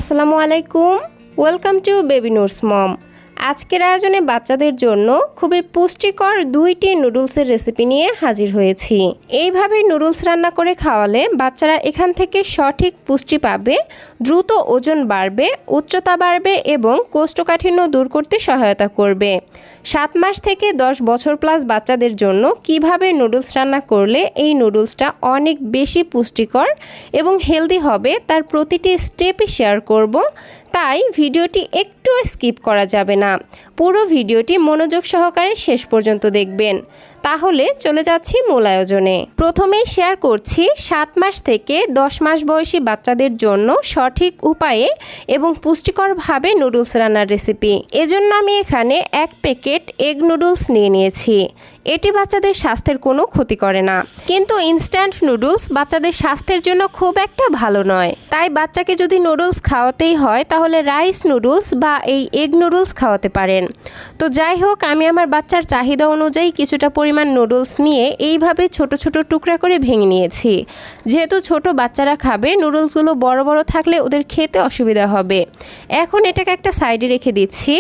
আসসালামু আলাইকুম, welcome to baby Noor's মম। আজকের আয়োজনে বাচ্চাদের জন্য খুবই পুষ্টিকর দুইটি নুডলসের রেসিপি নিয়ে হাজির হয়েছি। এইভাবে নুডলস রান্না করে খাওয়ালে বাচ্চারা এখান থেকে সঠিক পুষ্টি পাবে, দ্রুত ওজন বাড়বে, উচ্চতা বাড়বে এবং কোষ্ঠকাঠিন্য দূর করতে সহায়তা করবে। 7 মাস থেকে 10 বছর প্লাস বাচ্চাদের জন্য কিভাবে নুডলস রান্না করলে এই নুডলসটা অনেক বেশি পুষ্টিকর এবং হেলদি হবে তার প্রতিটি স্টেপই শেয়ার করব। তাই ভিডিওটি একটু স্কিপ করা যাবে না, পুরো ভিডিওটি মনোযোগ সহকারে শেষ পর্যন্ত দেখবেন। তাহলে চলে যাচ্ছি মূল আয়োজনে। প্রথমেই শেয়ার করছি 7 মাস থেকে 10 মাস বয়সী বাচ্চাদের জন্য সঠিক উপায়ে এবং পুষ্টিকরভাবে নুডলস রান্নার রেসিপি। এজন্য আমি এখানে 1 প্যাকেট এগ নুডলস নিয়ে নিয়েছি। এটি বাচ্চাদের স্বাস্থ্যের কোনো ক্ষতি করে না, কিন্তু ইনস্ট্যান্ট নুডলস বাচ্চাদের স্বাস্থ্যের জন্য খুব একটা ভালো নয়। তাই বাচ্চাকে যদি নুডলস খাওয়াতেই হয় তাহলে রাইস নুডলস বা এই এগ নুডলস খাওয়াতে পারেন। তো যাই হোক, আমি আমার বাচ্চার চাহিদা অনুযায়ী কিছুটা পরিমাণ নুডলস নিয়ে এইভাবে ছোট ছোট টুকরা করে ভেঙে নিয়েছি। যেহেতু ছোট বাচ্চারা খাবে, নুডলসগুলো বড় বড় থাকলে ওদের খেতে অসুবিধা হবে। এখন এটাকে একটা সাইডে রেখে দিচ্ছি।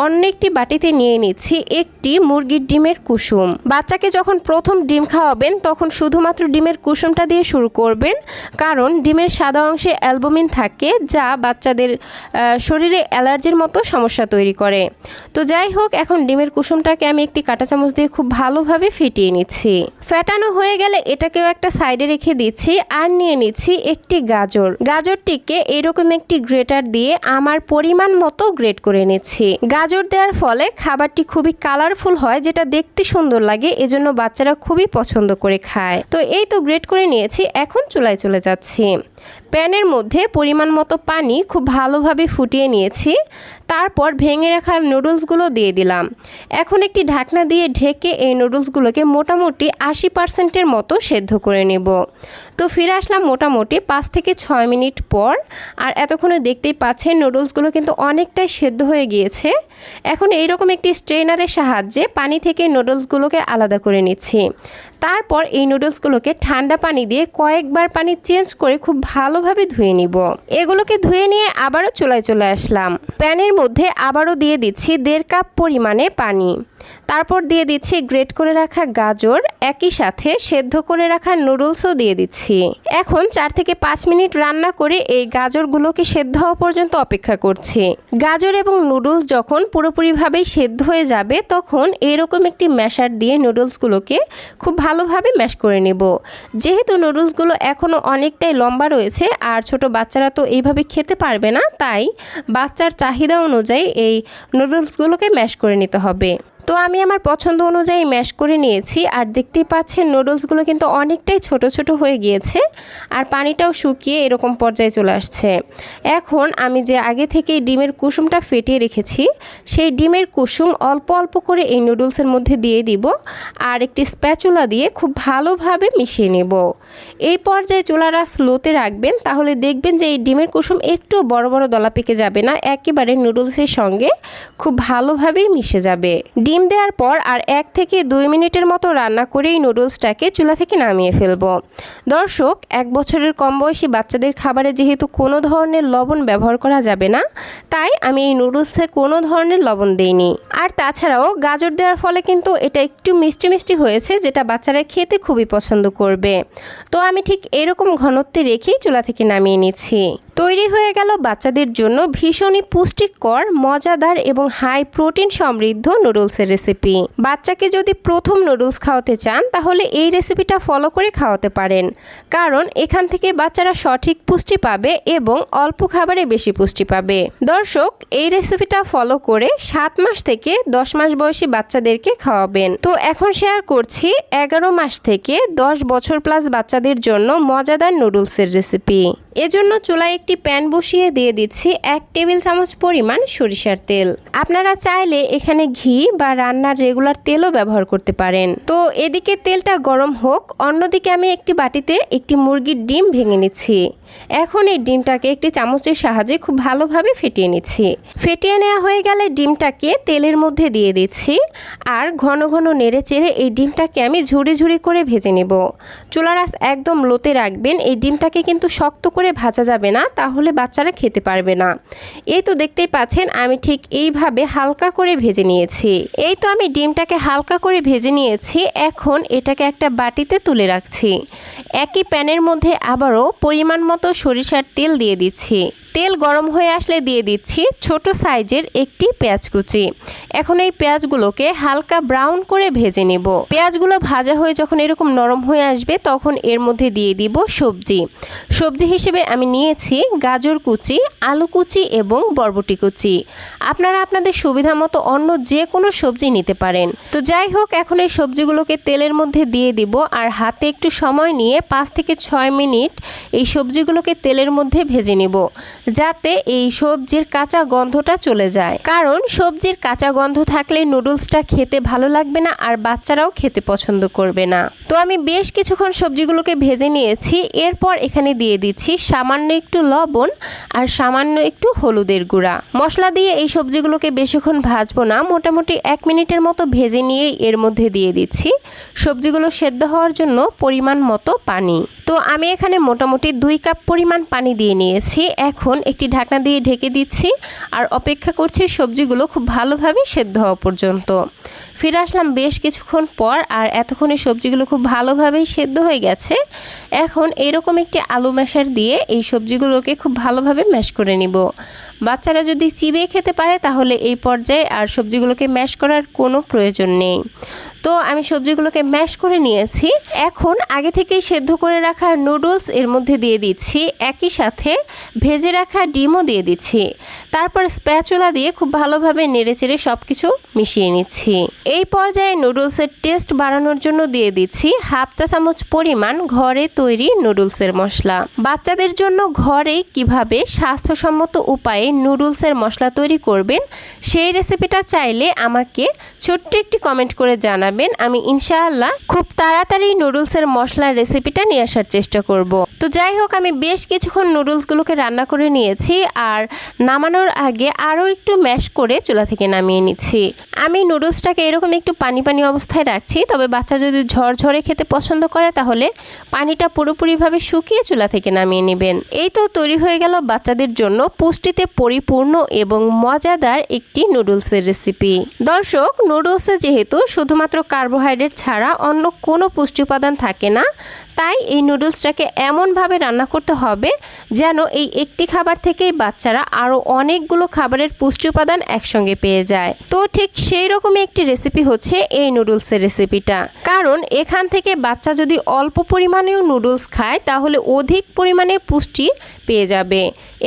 অন্য একটি বাটিতে নিয়ে নিচ্ছি একটি মুরগির ডিমের কুসুম। বাচ্চাকে যখন প্রথম ডিম খাওয়াবেন তখন শুধুমাত্র ডিমের কুসুমটা দিয়ে শুরু করবেন, কারণ ডিমের সাদা অংশে অ্যালবুমিন থাকে যা বাচ্চাদের শরীরে অ্যালার্জির মতো সমস্যা তৈরি করে। তো যাই হোক, এখন ডিমের কুসুমটাকে আমি একটি কাঁটা চামচ দিয়ে খুব ভালোভাবে ফেটিয়ে নিচ্ছি। ফেটানো হয়ে গেলে এটাকেও একটা সাইডে রেখে দিচ্ছি। আর নিয়ে নিচ্ছি একটি গাজর। গাজরটিকে এরকম একটি গ্রেটার দিয়ে আমার পরিমাণ মতো গ্রেট করে নিচ্ছি। গাজর দেওয়ার ফলে খাবারটি খুবই কালারফুল হয়, যেটা দেখতে সুন্দর লাগে, এজন্য বাচ্চারা খুবই পছন্দ করে খায়। তো এই তো গ্রেট করে নিয়েছি, এখন চুলায় চলে যাচ্ছি। প্যানের মধ্যে পরিমাণ মতো পানি খুব ভালোভাবে ফুটিয়ে নিয়েছি। তারপর ভেঙে রাখা নুডলসগুলো দিয়ে দিলাম। এখন একটি ঢাকনা দিয়ে ঢেকে এই নুডলসগুলোকে মোটামুটি 80% মতো সেদ্ধ করে নেব। তো ফিরে আসলাম মোটামুটি 5 থেকে 6 মিনিট পর। আর এতক্ষণে দেখতেই পাচ্ছেন নুডলসগুলো কিন্তু অনেকটাই সেদ্ধ হয়ে গিয়েছে। এখন এইরকম একটি স্ট্রেনারের সাহায্যে পানি থেকে নুডলসগুলোকে আলাদা করে নিচ্ছি। তারপর এই নুডলসগুলোকে ঠান্ডা পানি দিয়ে কয়েকবার পানি চেঞ্জ করে খুব ভালোভাবে ধুয়ে নিব। এগুলোকে ধুয়ে নিয়ে আবারও চুলায় চলে আসলাম। প্যানের মধ্যে আবারও দিয়ে দিচ্ছি 1.5 কাপ পরিমাণে পানি। তারপর দিয়ে দিচ্ছি গ্রেট করে রাখা গাজর, একই সাথে সেদ্ধ করে রাখা নুডলসও দিয়ে দিচ্ছি। এখন 4 থেকে 5 মিনিট রান্না করে এই গাজরগুলোকে সেদ্ধ হওয়া পর্যন্ত অপেক্ষা করছি। গাজর এবং নুডলস যখন পুরোপুরিভাবেই সেদ্ধ হয়ে যাবে তখন এরকম একটি ম্যাশার দিয়ে নুডলসগুলোকে খুব ভালোভাবে ম্যাশ করে নেব। যেহেতু নুডলসগুলো এখনও অনেকটাই লম্বা রয়েছে আর ছোট বাচ্চারা তো এইভাবে খেতে পারবে না, তাই বাচ্চার চাহিদা অনুযায়ী এই নুডলসগুলোকে ম্যাশ করে নিতে হবে। তো আমি আমার পছন্দ অনুযায়ী ম্যাশ করে নিয়েছি। আর দেখতেই পাচ্ছেন নুডলসগুলো কিন্তু অনেকটাই ছোট ছোট হয়ে গিয়েছে আর পানিটাও শুকিয়ে এরকম পর্যায়ে চলে আসছে। এখন আমি যে আগে থেকেই ডিমের কুসুমটা ফেটিয়ে রেখেছি সেই ডিমের কুসুম অল্প অল্প করে এই নুডলসের মধ্যে দিয়ে দিব আর একটি স্প্যাচুলা দিয়ে খুব ভালোভাবে মিশিয়ে নেব। এই পর্যায়ে চুলাটা স্লোতে রাখবেন, তাহলে দেখবেন যে এই ডিমের কুসুম একটু বড় বড় দলা পেকে যাবে না, একেবারে নুডলসের সঙ্গে খুব ভালোভাবেই মিশে যাবে। ডিম দেওয়ার পর আর 1 থেকে 2 মিনিটের মতো রান্না করেই নুডলসটাকে চুলা থেকে নামিয়ে ফেলবো। দর্শক, 1 বছরের কম বয়সী বাচ্চাদের খাবারে যেহেতু কোনো ধরনের লবণ ব্যবহার করা যাবে না, তাই আমি এই নুডলসে কোনো ধরনের লবণ দেইনি। আর তাছাড়াও গাজর দেওয়ার ফলে কিন্তু এটা একটু মিষ্টি মিষ্টি হয়েছে, যেটা বাচ্চারা খেতে খুবই পছন্দ করবে। তো আমি ঠিক এরকম ঘনত্বে রেখেই চুলা থেকে নামিয়ে নিচ্ছি। তৈরি হয়ে গেল বাচ্চাদের জন্য ভীষণই পুষ্টিকর, মজাদার এবং হাই প্রোটিন সমৃদ্ধ নুডলসের রেসিপি। বাচ্চাকে যদি প্রথম নুডলস খাওয়াতে চান তাহলে এই রেসিপিটা ফলো করে খাওয়াতে পারেন, কারণ এখান থেকে বাচ্চারা সঠিক পুষ্টি পাবে এবং অল্প খাবারে বেশি পুষ্টি পাবে। দর্শক, এই রেসিপিটা ফলো করে 7 মাস থেকে 10 মাস বয়সী বাচ্চাদেরকে খাওয়াবেন। তো এখন শেয়ার করছি 11 মাস থেকে 10 বছর প্লাস বাচ্চাদের জন্য মজাদার নুডলসের রেসিপি। এজন্য চুলায় একটি প্যান বসিয়ে দিয়ে দিচ্ছি 1 টেবিল চামচ পরিমাণ সরিষার তেল। আপনারা চাইলে এখানে ঘি বা রান্নার রেগুলার তেলও ব্যবহার করতে পারেন। তো এদিকে তেলটা গরম হোক, অন্যদিকে আমি একটি বাটিতে একটি মুরগির ডিম ভেঙে নিচ্ছি। এখন এই ডিমটাকে একটি চামচের সাহায্যে খুব ভালোভাবে ফেটিয়ে নিচ্ছি। ফেটিয়ে নেওয়া হয়ে গেলে ডিমটাকে তেলের তেলের মধ্যে দিয়ে দিচ্ছি আর ঘন ঘন নেড়ে চেড়ে এই ডিমটাকে আমি ঝুড়ি ঝুড়ি করে ভেজে নেব। চুলার আঁচ একদম লোতে রাখবেন। এই ডিমটাকে কিন্তু শক্ত করে ভাজা যাবে না, তাহলে বাচ্চারা খেতে পারবে না। এই তো দেখতেই পাচ্ছেন আমি ঠিক এইভাবে হালকা করে ভেজে নিয়েছি। এই তো আমি ডিমটাকে হালকা করে ভেজে নিয়েছি। এখন এটাকে একটা বাটিতে তুলে রাখছি। একই প্যানের মধ্যে আবারও পরিমাণ মতো সরিষার তেল দিয়ে দিচ্ছি। তেল গরম হয়ে আসলে দিয়ে দিচ্ছি ছোট সাইজের একটি পেঁয়াজ কুচি। এখন এই পেঁয়াজগুলোকে হালকা ব্রাউন করে ভেজে নেব। পেঁয়াজগুলো ভাজা হয়ে যখন এরকম নরম হয়ে আসবে তখন এর মধ্যে দিয়ে দিব সবজি হিসেবে আমি নিয়েছি গাজর কুচি, আলু কুচি এবং বরবটি কুচি। আপনারা আপনাদের সুবিধা মতো অন্য যে কোনো সবজি নিতে পারেন। তো যাই হোক, এখন এই সবজিগুলোকে তেলের মধ্যে দিয়ে দিব আর হাতে একটু সময় নিয়ে 5 থেকে 6 মিনিট এই সবজিগুলোকে তেলের মধ্যে ভেজে নিব, যাতে এই সবজির কাঁচা গন্ধটা চলে যায়। কারণ সবজির কাঁচা গন্ধ থাকলে নুডলসটা খেতে ভালো লাগবে না আর বাচ্চারাও খেতে পছন্দ করবে না। তো আমি বেশ কিছুক্ষণ সবজিগুলোকে ভেজে নিয়েছি। এরপর এখানে দিয়ে দিচ্ছি সামান্য একটু লবণ আর সামান্য একটু হলুদের গুঁড়া। মশলা দিয়ে এই সবজিগুলোকে বেশিক্ষণ ভাজবো না, মোটামুটি 1 মিনিটের মতো ভেজে নিয়ে এর মধ্যে দিয়ে দিচ্ছি সবজিগুলো সেদ্ধ হওয়ার জন্য পরিমাণ মতো পানি। তো আমি এখানে মোটামুটি 2 কাপ পরিমাণ পানি দিয়ে নিয়েছি। এখন একটি ঢাকনা দিয়ে ঢেকে দিচ্ছি আর অপেক্ষা করছি সবজিগুলো খুব ভালোভাবে সেদ্ধ হওয়া পর্যন্ত। ফিরে আসলাম বেশ কিছুক্ষণ পর আর এতক্ষণে সবজিগুলো খুব ভালোভাবেই সেদ্ধ হয়ে গেছে। এখন এরকম একটি আলু ম্যাশার দিয়ে এই সবজিগুলোকে খুব ভালোভাবে ম্যাশ করে নিব। বাচ্চারা যদি চিবিয়ে খেতে পারে তাহলে এই পর্যায়ে আর সবজিগুলোকে ম্যাশ করার কোনো প্রয়োজন নেই। তো আমি সবজিগুলোকে ম্যাশ করে নিয়েছি। এখন আগে থেকেই সেদ্ধ করে রাখা নুডলস এর মধ্যে দিয়ে দিচ্ছি, একই সাথে ভেজে রাখা ডিমও দিয়ে দিচ্ছি। তারপর স্প্যাচুলা দিয়ে খুব ভালোভাবে নেড়েচেড়ে সব কিছু মিশিয়ে নিচ্ছি। এই পর্যায়ে নুডলসের টেস্ট বাড়ানোর জন্য দিয়ে দিচ্ছি 1/2 চা চামচ পরিমাণ ঘরে তৈরি নুডলসের মশলা। বাচ্চাদের জন্য ঘরে কিভাবে স্বাস্থ্যসম্মত উপায়ে নুডলসের মশলা তৈরি করবেন সেই রেসিপিটা চাইলে আমাকে ছোট্ট একটি কমেন্ট করে জানাবেন। আমি ইনশাআল্লাহ খুব তাড়াতাড়ি নুডলসের মশলার রেসিপিটা নিয়ে আসার চেষ্টা করব। তো যাই হোক, আমি বেশ কিছুক্ষণ নুডলসগুলোকে রান্না করে নিয়েছি আর নামানোর আগে আরও একটু ম্যাশ করে চুলা থেকে নামিয়ে নিচ্ছি। আমি নুডলসটাকে এরকম একটু পানি পানি অবস্থায় রাখছি, তবে বাচ্চা যদি ঝরঝরে খেতে পছন্দ করে তাহলে পানিটা পুরোপুরিভাবে শুকিয়ে চুলা থেকে নামিয়ে নেবেন। এই তো তৈরি হয়ে গেল বাচ্চাদের জন্য পুষ্টিতে পরিপূর্ণ এবং মজাদার একটি নুডলসের রেসিপি। দর্শক, নুডলসে যেহেতু শুধুমাত্র কার্বোহাইড্রেট ছাড়া অন্য কোনো পুষ্টি উপাদান থাকে না, তাই এই নুডলসটাকে এমনভাবে রান্না করতে হবে যেন এই একটি খাবার থেকেই বাচ্চারা আরও অনেকগুলো খাবারের পুষ্টি উপাদান একসঙ্গে পেয়ে যায়। তো ঠিক সেই রকমই একটি রেসিপি হচ্ছে এই নুডলসের রেসিপিটা। কারণ এখান থেকে বাচ্চা যদি অল্প পরিমাণেও নুডলস খায় তাহলে অধিক পরিমাণে পুষ্টি পেয়ে যাবে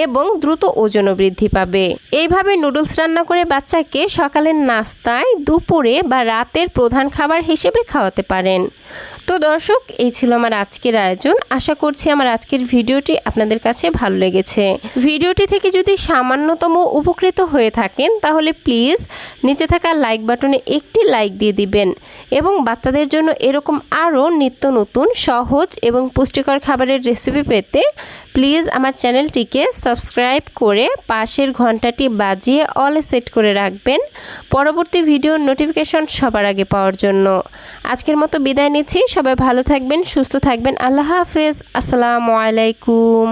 এবং দ্রুত ওজনও বৃদ্ধি পাবে। এইভাবে নুডলস রান্না করে বাচ্চাকে সকালের নাস্তায়, দুপুরে বা রাতের প্রধান খাবার হিসেবে খাওয়াতে পারেন। তো দর্শক, এই ছিল আমার আজকের আয়োজন। আশা করছি আমার আজকের ভিডিওটি আপনাদের কাছে ভালো লেগেছে। ভিডিওটি থেকে যদি সামান্যতম উপকৃত হয়ে থাকেন তাহলে প্লিজ নিচে থাকা লাইক বাটনে একটি লাইক দিয়ে দিবেন এবং বাচ্চাদের জন্য এরকম আরও নিত্য নতুন সহজ এবং পুষ্টিকর খাবারের রেসিপি পেতে প্লিজ আমার চ্যানেলটিকে সাবস্ক্রাইব করে পাশের ঘন্টাটি বাজিয়ে অলে সেট করে রাখবেন পরবর্তী ভিডিওর নোটিফিকেশন সবার আগে পাওয়ার জন্য। আজকের মতো বিদায় নিচ্ছি। সবাই ভালো থাকবেন, সুস্থ থাকবেন। আল্লাহ হাফেজ। আসসালামু আলাইকুম।